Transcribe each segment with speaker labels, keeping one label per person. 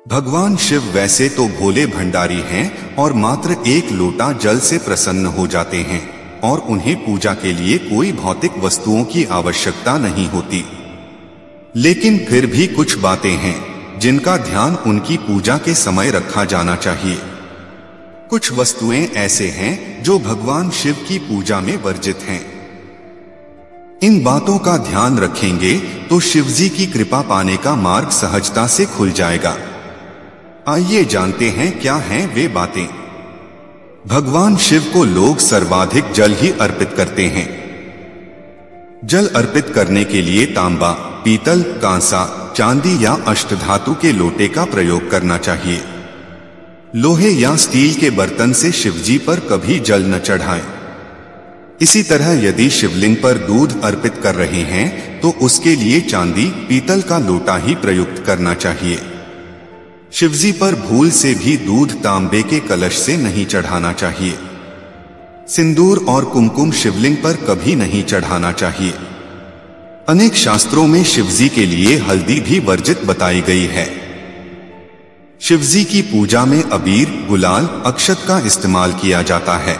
Speaker 1: भगवान शिव वैसे तो भोले भंडारी हैं और मात्र एक लोटा जल से प्रसन्न हो जाते हैं और उन्हें पूजा के लिए कोई भौतिक वस्तुओं की आवश्यकता नहीं होती। लेकिन फिर भी कुछ बातें हैं जिनका ध्यान उनकी पूजा के समय रखा जाना चाहिए। कुछ वस्तुएं ऐसे हैं जो भगवान शिव की पूजा में वर्जित हैं। इन बातों का ध्यान रखेंगे तो शिवजी की कृपा पाने का मार्ग सहजता से खुल जाएगा। आइए जानते हैं क्या हैं वे बातें। भगवान शिव को लोग सर्वाधिक जल ही अर्पित करते हैं। जल अर्पित करने के लिए तांबा, पीतल, कांसा, चांदी या अष्टधातु के लोटे का प्रयोग करना चाहिए। लोहे या स्टील के बर्तन से शिवजी पर कभी जल न चढ़ाएं। इसी तरह यदि शिवलिंग पर दूध अर्पित कर रहे हैं तो उसके लिए चांदी, पीतल का लोटा ही प्रयुक्त करना चाहिए। शिवजी पर भूल से भी दूध तांबे के कलश से नहीं चढ़ाना चाहिए। सिंदूर और कुमकुम शिवलिंग पर कभी नहीं चढ़ाना चाहिए। अनेक शास्त्रों में शिवजी के लिए हल्दी भी वर्जित बताई गई है। शिवजी की पूजा में अबीर, गुलाल, अक्षत का इस्तेमाल किया जाता है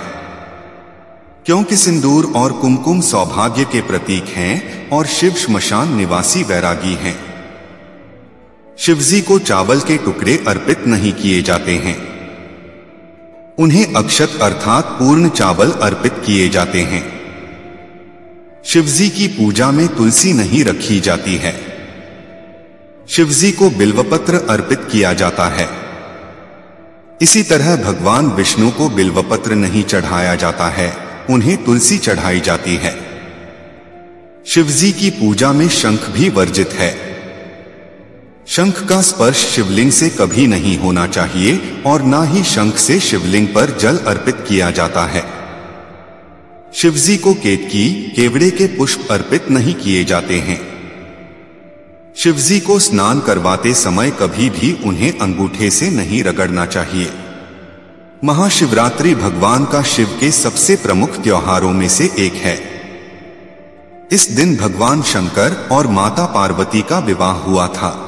Speaker 1: क्योंकि सिंदूर और कुमकुम सौभाग्य के प्रतीक हैं और शिव श्मशान निवासी वैरागी हैं। शिवजी को चावल के टुकड़े अर्पित नहीं किए जाते हैं। उन्हें अक्षत अर्थात पूर्ण चावल अर्पित किए जाते हैं। शिवजी की पूजा में तुलसी नहीं रखी जाती है। शिवजी को बिल्वपत्र अर्पित किया जाता है। इसी तरह भगवान विष्णु को बिल्वपत्र नहीं चढ़ाया जाता है, उन्हें तुलसी चढ़ाई जाती है। शिवजी की पूजा में शंख भी वर्जित है। शंख का स्पर्श शिवलिंग से कभी नहीं होना चाहिए और ना ही शंख से शिवलिंग पर जल अर्पित किया जाता है। शिवजी को केतकी, केवड़े के पुष्प अर्पित नहीं किए जाते हैं। शिवजी को स्नान करवाते समय कभी भी उन्हें अंगूठे से नहीं रगड़ना चाहिए। महाशिवरात्रि भगवान का शिव के सबसे प्रमुख त्योहारों में से एक है। इस दिन भगवान शंकर और माता पार्वती का विवाह हुआ था।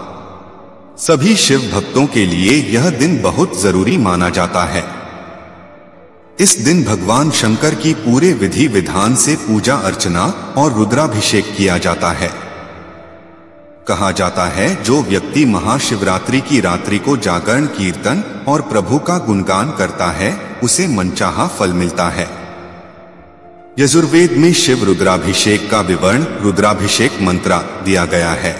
Speaker 1: सभी शिव भक्तों के लिए यह दिन बहुत जरूरी माना जाता है। इस दिन भगवान शंकर की पूरे विधि विधान से पूजा अर्चना और रुद्राभिषेक किया जाता है। कहा जाता है जो व्यक्ति महाशिवरात्रि की रात्रि को जागरण, कीर्तन और प्रभु का गुणगान करता है उसे मनचाहा फल मिलता है। यजुर्वेद में शिव रुद्राभिषेक का विवरण रुद्राभिषेक मंत्रा दिया गया है,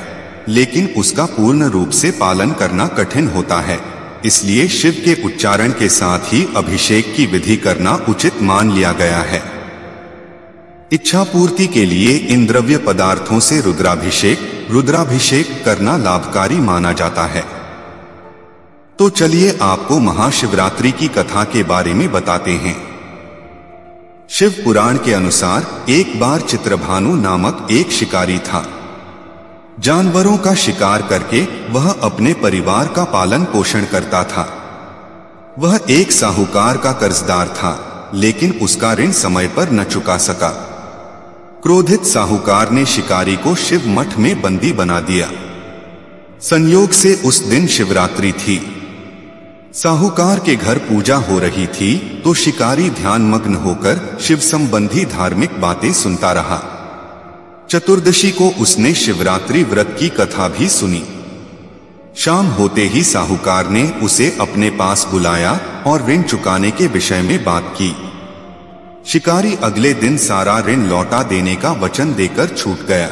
Speaker 1: लेकिन उसका पूर्ण रूप से पालन करना कठिन होता है। इसलिए शिव के उच्चारण के साथ ही अभिषेक की विधि करना उचित मान लिया गया है। इच्छा पूर्ति के लिए इन द्रव्य पदार्थों से रुद्राभिषेक करना लाभकारी माना जाता है। तो चलिए आपको महाशिवरात्रि की कथा के बारे में बताते हैं। शिव पुराण के अनुसार एक बार चित्रभानु नामक एक शिकारी था। जानवरों का शिकार करके वह अपने परिवार का पालन पोषण करता था। वह एक साहूकार का कर्जदार था, लेकिन उसका ऋण समय पर न चुका सका। क्रोधित साहूकार ने शिकारी को शिव मठ में बंदी बना दिया। संयोग से उस दिन शिवरात्रि थी। साहूकार के घर पूजा हो रही थी तो शिकारी ध्यानमग्न होकर शिव संबंधी धार्मिक बातें सुनता रहा। चतुर्दशी को उसने शिवरात्रि व्रत की कथा भी सुनी। शाम होते ही साहूकार ने उसे अपने पास बुलाया और ऋण चुकाने के विषय में बात की। शिकारी अगले दिन सारा ऋण लौटा देने का वचन देकर छूट गया।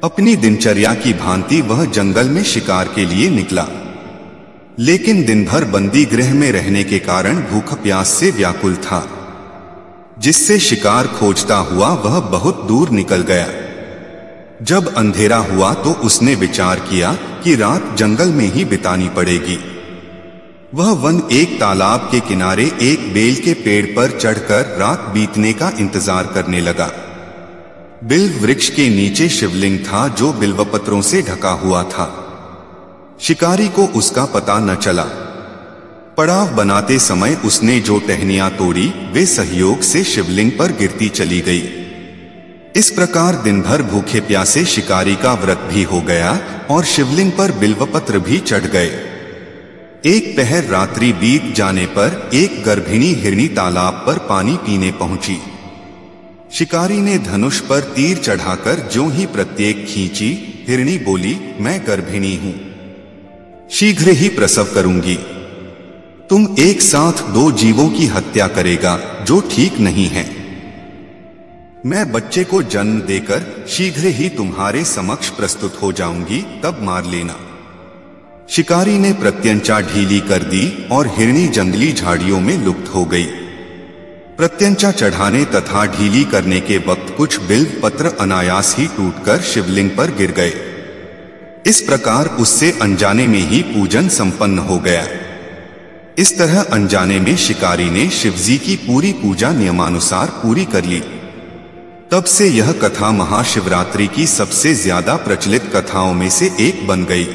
Speaker 1: अपनी दिनचर्या की भांति वह जंगल में शिकार के लिए निकला, लेकिन दिन भर बंदी गृह में रहने के कारण भूख प्यास से व्याकुल था, जिससे शिकार खोजता हुआ वह बहुत दूर निकल गया। जब अंधेरा हुआ तो उसने विचार किया कि रात जंगल में ही बितानी पड़ेगी। वह वन एक तालाब के किनारे एक बेल के पेड़ पर चढ़कर रात बीतने का इंतजार करने लगा। बिल्व वृक्ष के नीचे शिवलिंग था जो बिल्वपत्रों से ढका हुआ था। शिकारी को उसका पता न चला। पड़ाव बनाते समय उसने जो टहनियां तोड़ी वे सहयोग से शिवलिंग पर गिरती चली गई। इस प्रकार दिन भर भूखे प्यासे शिकारी का व्रत भी हो गया और शिवलिंग पर बिल्वपत्र भी चढ़ गए। एक पहर रात्रि बीत जाने पर एक गर्भिणी हिरनी तालाब पर पानी पीने पहुंची। शिकारी ने धनुष पर तीर चढ़ाकर ज्यों ही प्रत्येक खींची, हिरनी बोली, मैं गर्भिणी हूं, शीघ्र ही प्रसव करूंगी। तुम एक साथ 2 जीवों की हत्या करेगा, जो ठीक नहीं है। मैं बच्चे को जन्म देकर शीघ्र ही तुम्हारे समक्ष प्रस्तुत हो जाऊंगी, तब मार लेना। शिकारी ने प्रत्यंचा ढीली कर दी और हिरनी जंगली झाड़ियों में लुप्त हो गई। प्रत्यंचा चढ़ाने तथा ढीली करने के वक्त कुछ बिल्व पत्र अनायास ही टूटकर शिवलिंग पर गिर गए। इस प्रकार उससे अनजाने में ही पूजन संपन्न हो गया। इस तरह अनजाने में शिकारी ने शिवजी की पूरी पूजा नियमानुसार पूरी कर ली। तब से यह कथा महाशिवरात्रि की सबसे ज्यादा प्रचलित कथाओं में से एक बन गई।